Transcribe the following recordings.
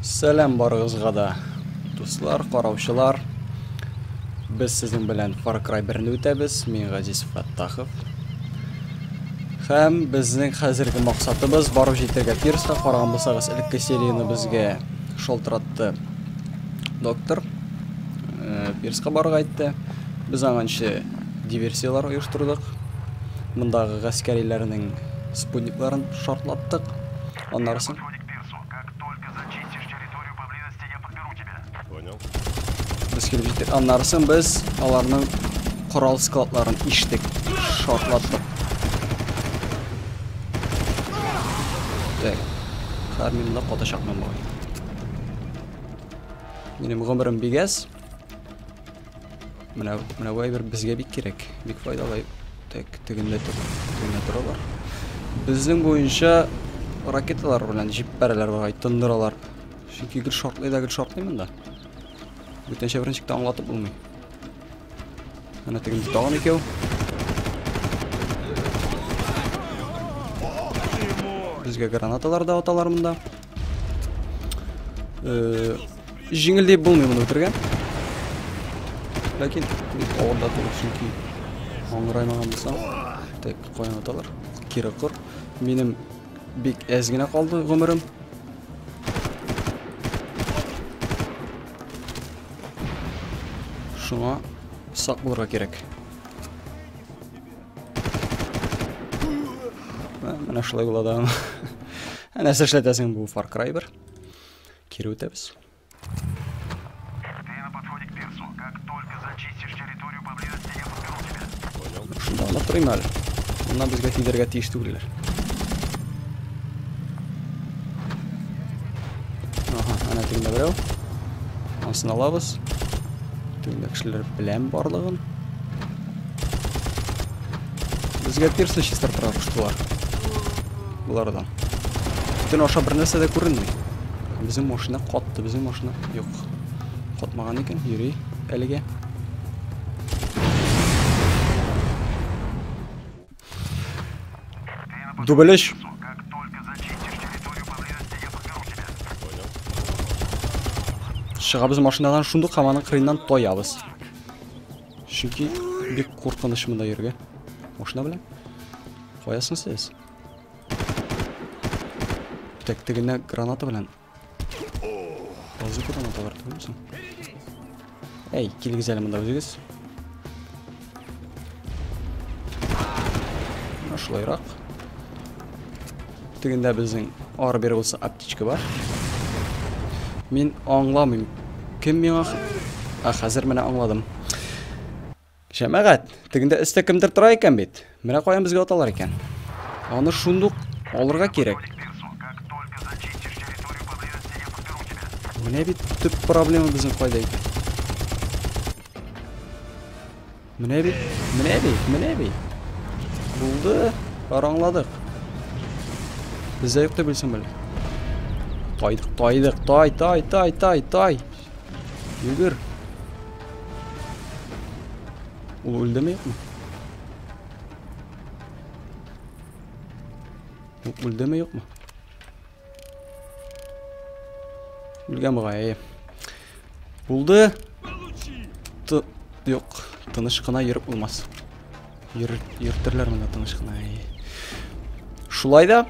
Сәлем барыгызга да, дуслар, караучылар. Без сезнең белән Far Cry 1-не үтәбез. Мин Газиз Фаттахов. Һәм безнең хәзерге максатыбыз барып җитәргә Пирска. Караган булсагыз, элекке серияны безгә шалтыратты доктор. Пирска барырга әйтте. Без аңанчы диверсиялар оештырдык. Мондагы гаскәриләрнең спутникларын шартлаттык. Аннарысын biz kelib җиттек. Аннарысын без аларның корал складларын иштек, шартлаттык. Так. Хәрминне каташакмын бу. Минем гомерем бигәс. Менә бу бер безгә бик кирәк. Бик файдалы. Так, тегендә торалар. Безнең буенча ракеталар белән җиппәрәләр бар, тындыралар. Чөнки гел шартлый монда. Бүтәнчә беренче аңлатып булмый. Ана тегендә тагын икәү. Безгә гранаталар да аталар монда. Җиңел дип булмый моны үтергән. Ләкин авырда түгел, чөнки аңгыраймаган булсам, так каян аталар. Кире кыр. Минем бик әз генә калды гомерем. Шуңа сак булырга кирәк. Менә шулай була да. Нәрсә эшләтәсең бу Far Cry 1? Кире үтәбез. Шунда ала торыйм әле. Моннан безгә килергә тиеш түгелләр. Ана тегендә берәү. Асын алабыз. Тегендә кешеләр белән барлыгын. Безгә Пирсны чистартырга куштылар. Булардан. Бүтән аша бер нәрсә дә күренми. Безнең машина катты, безнең машина юк. Катмаган икән, йөри әлегә. Дублеш. Чыгабыз машинадан шундук һәм аның кырыйннан тоябыз. Чөнки бик куркыныч монда йөргә. Машина белән. Каясың сез? Тегенә граната белән. Азы граната бар түгелме? Эй, килегез әле монда үзегез. Шулайрак. Тегендә безнең ар-бер булса аптечка бар. Мин аңламыйм. Кем миңа? Хәзер менә аңладым. Җәмәгать, тегендә өстә кемдер тора икән бит. Менә каян безгә аталар икән. Аны шундук алырга кирәк. Менә бит төп проблема безнең кайда икән. Менә бит. Булды, караңладык. Бездә юк дип белсәм белә. Тай. Йөгер. Ул үлдеме, юкмы? Үлдеме, юкмы? Үлгән бугай. Булды. Юк, тыныч кына йөреп булмас. Йөртерләр монда тыныч кына. Шулай да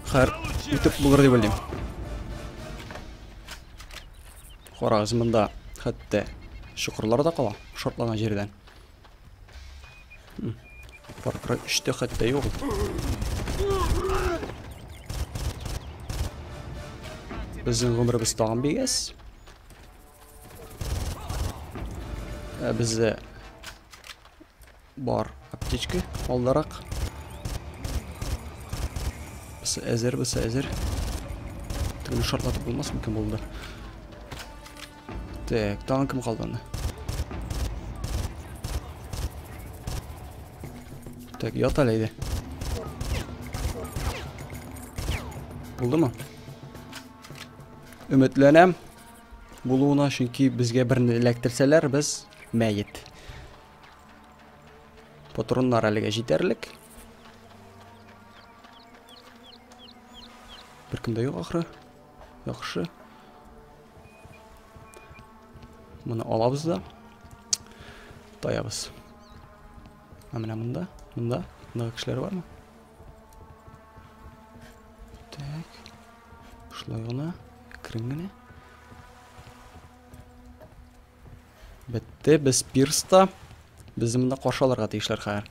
хәр үтеп булыр дип белдем. Карагыз, монда хәтта чукырлар да кала, шартлаган җирдән. Far Cry 3-тә хәтта юк. Безнең гомеребез тагын бигәс. Бездә бар аптечка алдарак. Без әзер. Тегене шартлатып булмас мөмкин булды. Так, тагын кем калды аны? Так, ят әле иде. Булдымы? Өметләнәм булуына, чөнки безгә берне эләктерсәләр, без мәйет. Патроннар әлегә җитәрлек. Бер кемдә юк ахры. Яхшы. Мұны алабыз да. Таябыз. Мына мында кішілер бар ма? Так. Шулай гына, кірінгіне. Бітті, біз пирста. Бізді мұнда қоршаларға тейшілер қайыр.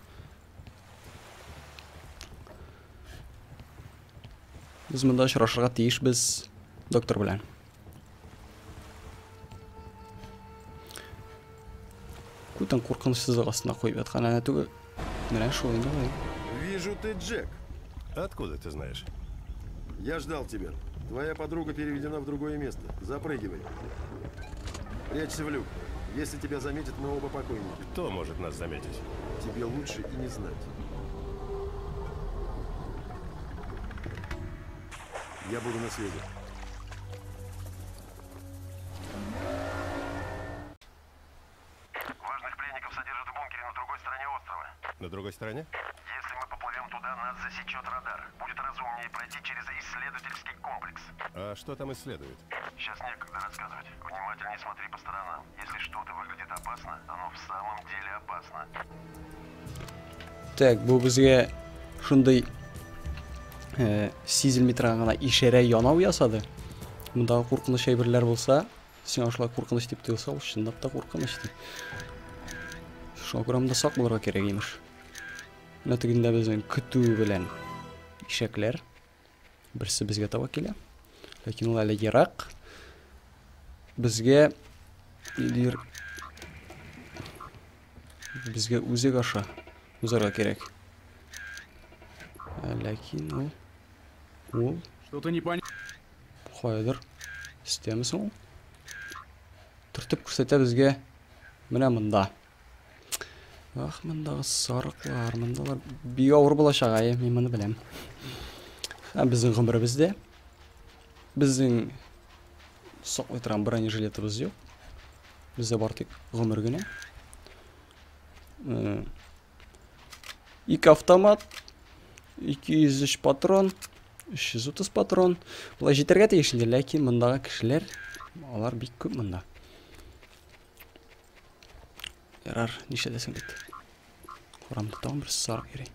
Біз мұнда шырашырға тейіш біз доктор білән. Көтен қорқынышсызы қасына қойып атқан әне түгі. Мені шолыңда ғой. Вижу, ты Джек. Откуда ты знаешь? Я ждал тебя. Твоя подруга переведена в другое место. Запрыгивай. Прячься в люк. Если тебя заметят, мы оба покойники. Кто может нас заметить? Тебе лучше и не знать. Я буду на связи. Важных пленников содержат в бункере на другой стороне острова. На другой стороне? Если мы поплывем туда, нас засечет радар. Будет разумнее пройти через исследовательский комплекс. А что там исследуют? Сейчас некогда рассказывать. Внимательнее смотри по сторонам. Если что-то выглядит опасно, оно в самом деле опасно. Так, бұл бізге шындай сезілмей тұрғанға ишаре янау ясады. Мұндағы қорқыныш әйбірлер болса, сен ашылай қорқыныш деп тыйлса, ол шындап та қорқыныш дейді. Шуңа көремді сақ болырға керек еміш. Мына тігінде біздің күту білән ишәклер. Бірсі бізге таба келе. Ләкин ол әлі ерақ. Бізге өзек аша ұзарға керек. Ләкин ол Что-то не понятно. қойдыр. Істемісің ол? Түртіп көрсете бізге міне мұнда. Ах, мұндағы сарықлар, мұндалар бей ауыр болашақ айы, мен мұны білем. Біздің ғұмыры бізде. Біздің соқ отырған бронежилетіміз жоқ. Бізде бар тек ғұмыр күні. 2 автомат, 203 патрон, 330 патрон. Бұлай жетерге тейшінде, ләкин мұндағы кішілер, олар бек көп мұнда. Ярар, нешлетесің бет. Қорамды тауын бір сарық керей.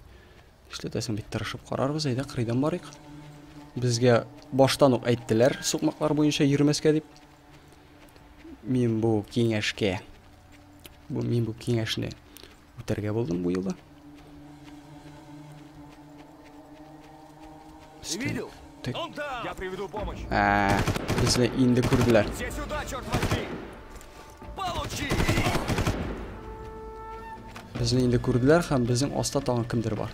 Нешлетесің бет тырышып қарарбыз, айда қырайдан барайық. Бізге баштан оқ әйттілер, соқмақлар бойынша ермеске деп. Мен бұл кеңешке, мен бұл кеңешіне өтерге болдым бұл елда. Видел? Он там! Я приведу помощь! Бізні енді көрділер. Все сюда, черт возьми! Получи! Бізні енді көрділер, һәм біздің аста тағын кімдер бар.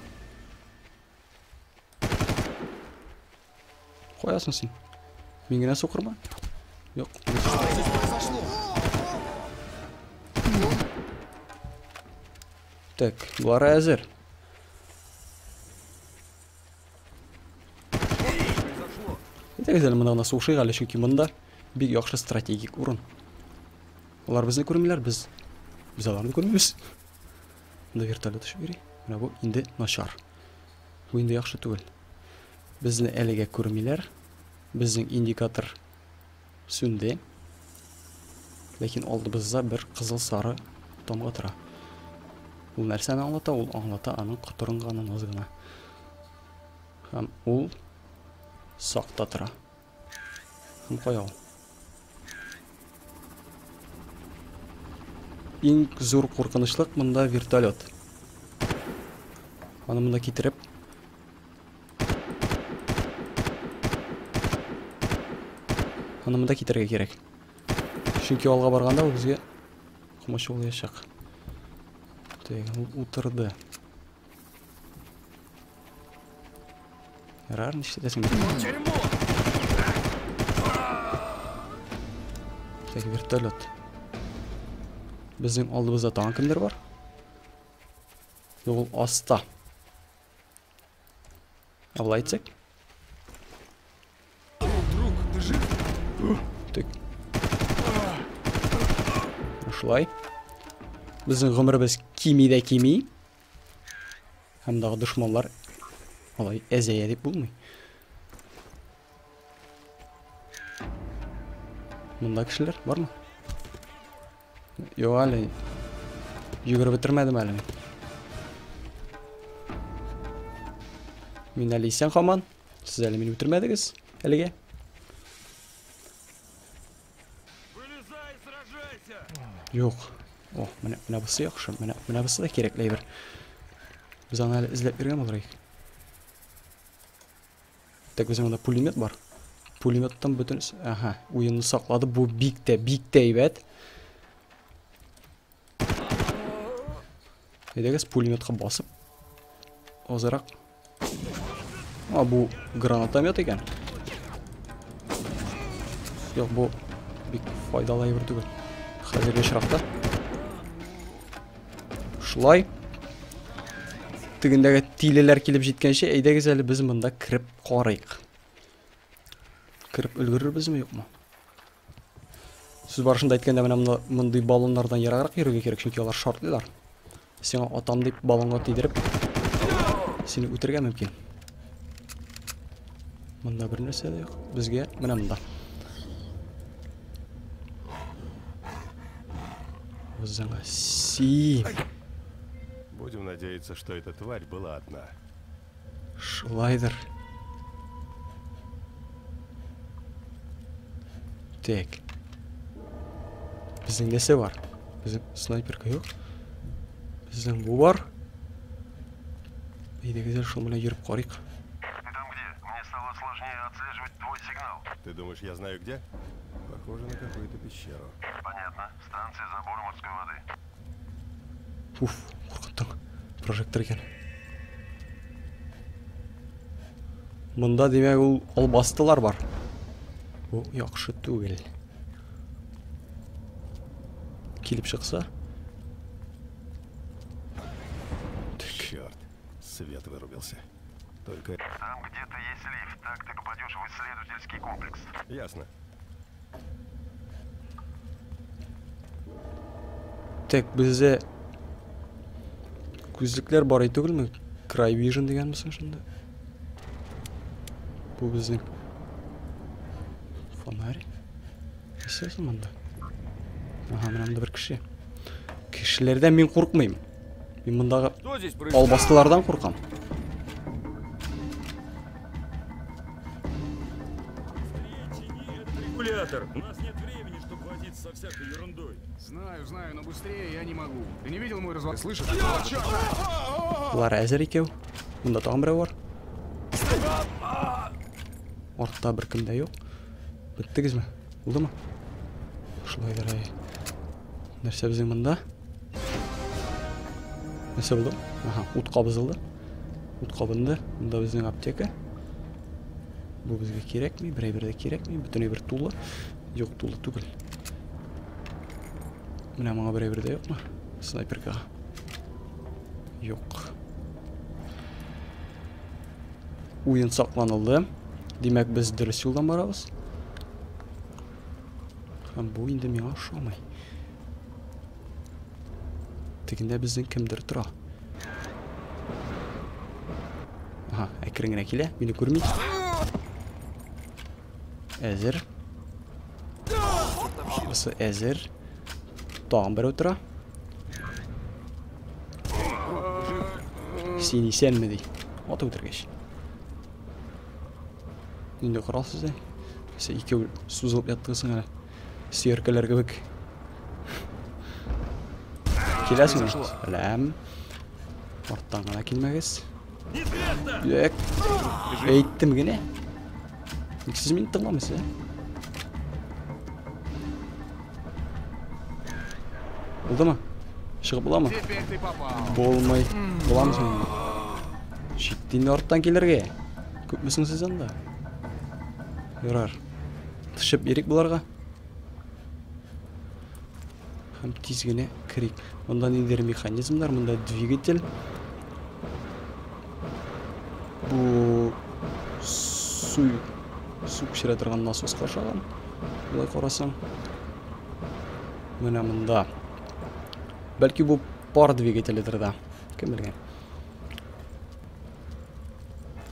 Қоясың сен. Мен генә соқыр ма? Жоқ. Так, бұлар әзір. Етегізелі мұнағына соғышайық әлі, чүнки мұнда бек яқшы стратегик урын. Олар бізні көрмейлер, біз аларны көрмейміз. Мұнда вертолет ұшып берей. Мұна бұл енді нашар. Бұл енді яқшы түгіл. Бізні әліге көрмейлер. Біздің индикатор сөнде. Ләкин алды бізді бір қызыл сары томға тұра. Бұл нәрсені аңлата, ол аңлата аның құтырынғанын азғына. Һәм ол сақта тұра. Һәм қояу. Ең зор қорқынышлық мұнда вертолет. Аны мұнда кетіріп. Аны мұнда кетірге керек. Чүнки алға барғанда ол бізге құмашы ол яшақ. Отырды. Ярар, нештетесің бет. Так, вертолет. Біздің алдыбызда тағын кімдер бар? Ол аста. Абылай айтсек? Друг, ты жив? Так. Ушылай. Біздің ғұмыры біз кемейді кемей. Хәмдағы дұшманлар алай әзәйе деп болмай. Mında kişiler var mı? Yok hali. Yugurub bitirmedim hali. Min hali isen kaman. Siz hali meni bitirmediniz. Haliga. Вылезай и сражайся! Yok. Oh, mana busi yaxshi. Mana busi da kerakli bir. Biz onu hali izlab bergan bo'layik. Tek bizimde pulemyot var. Pulemyotdan bütün aha, oyunni saqladi. Bu big evet. Edegez pulemyotga bosib ozroq. Bu granatomyot ekan. Yo'q, bu big foydali bir tugul. Hozir yashroqda. Shulay. Tugundagi tilelar kelib jetgancha, edegez hali biz bunda kirib qarayıq. Kirib ulguribizmi yo'qmi? Siz barışında aytganda mana bunday balonlardan yaraqroq yurga kerak, chunki ular shortlilar. Sen otam deb balonga tiydirib seni o'tirgan mumkin. Bunda bir narsa yo'q. Bizga mana bunda. O'zingga Будем надеяться, что эта тварь была одна. Шулайдер. Так. Bizning nesi var? Bizim snayperka yo'q. Bizning bu var. Güzel şu bilan yurib qarayıq. Ты там где? Мне стало сложнее отслеживать твой сигнал. Ты думаешь, я знаю где? Похоже на какую-то пещеру. Понятно. Станция забора морской воды. Uf, qo'rqitdim. Projektor ekan. Bunda demak u albastalar var. Bu yaxshi tugul. Kelib chiqsa. Черт, свет вырубился. Только... Там где-то есть лифт. Так ты попадешь в исследовательский комплекс. Ясно. Tek bizde ko'zliklar bor tugulmi? Cry Vision deganmisan shunda? Bu bizning fonari. Nesi manda? Aha, mana bunda bir kishi. Kishilardan men qo'rqmayman. Men bundaqa Кто здесь происходит? albastalardan qo'rqam. Регулятор. У нас нет времени, чтобы возиться со всякой ерундой. Знаю, но быстрее я не могу. Ты не видел мой разворот? Слышишь? Bular azar ekan. Bunda tag'in biri bor. Ortda bir kimda yo'q. Bitdingizmi? Bo'ldimi? Shulay qaray. Narsa bizning bunda? Nasa bo'ldi? Aha, o't qabizildi. O't qabindi. Bunda bizning apteka. Bu bizga kerakmi? Birda kerakmi? Butunay bir to'la. Yo'q, to'la tugul. Mana menga birda yo'qmi? Snayperka. Yo'q. O'yin saqlanildi. Demak biz dirish yo'ldan boramiz. Ham bu endi menga o'xshamay. Tekinda bizning kimdir tura. Aha, ekranga kela, meni ko'rmaydi. Azir. Bisi azir. Tag'in bir o'tira. Seni senmi dey. Ota o'tirgach. Endi qarasizda. Siz ikkovi suzilib yotdingiz mana. Suyarkalarga bak. Kelasizmi? Salam. Ortdan qana kelmagiz. Yo'q. Aytdimgina. Siz meni tinglamaysiz. Bo'ldimi? Chiqib bo'ladimi? Теперь ты попал. Bo'lmay. Bo'lamizmi? Shittinni ortdan kelarga. Ko'pmisiniz siz anda? Yurar. Tishib berik bularga. Ham tezgina kirik. Bunda nedir mexanizmlar, bunda dvigatel. Bu suv pishiradigan nasos qo'shilgan. Bunday qarasam. Mana bunda. Balki bu par dvigateldir da. Kim bilgan.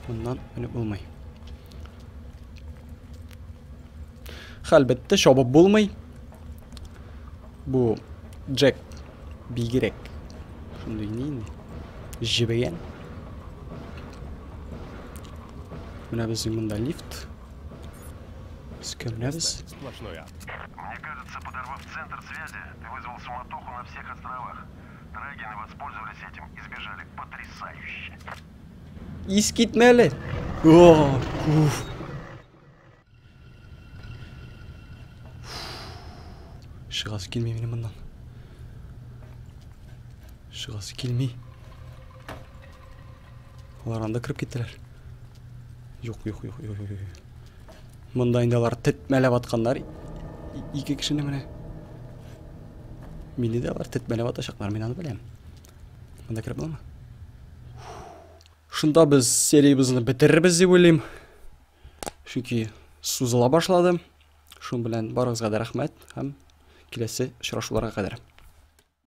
Bundan öyle olmay. Әлбетте шабып булмый. Бу Джек бигерәк. Шундый нинди җибегән. Менә безнең монда лифт. Без кемнәбез? Сплошной ад. Мне кажется, подорвав центр связи, ты вызвал суматоху на всех островах. Драгины воспользовались этим и сбежали потрясающе. Ис китмәле. О, уф. Шыгасы килмей минем моннан. Шыгасы килмей. Алар анда кирип киттеләр. Юк. Монда инде алар тетмәләп атканнар. Ике кешене менә. Мине дә алар тетмәләп атачаклар, мин аны беләм. Монда кирип буламы? Шунда без сериябызны бетерербез дип уйлыйм. Чөнки сузыла башлады. Шун белән барыгызга да рәхмәт һәм киләсе очрашуларга кадәр.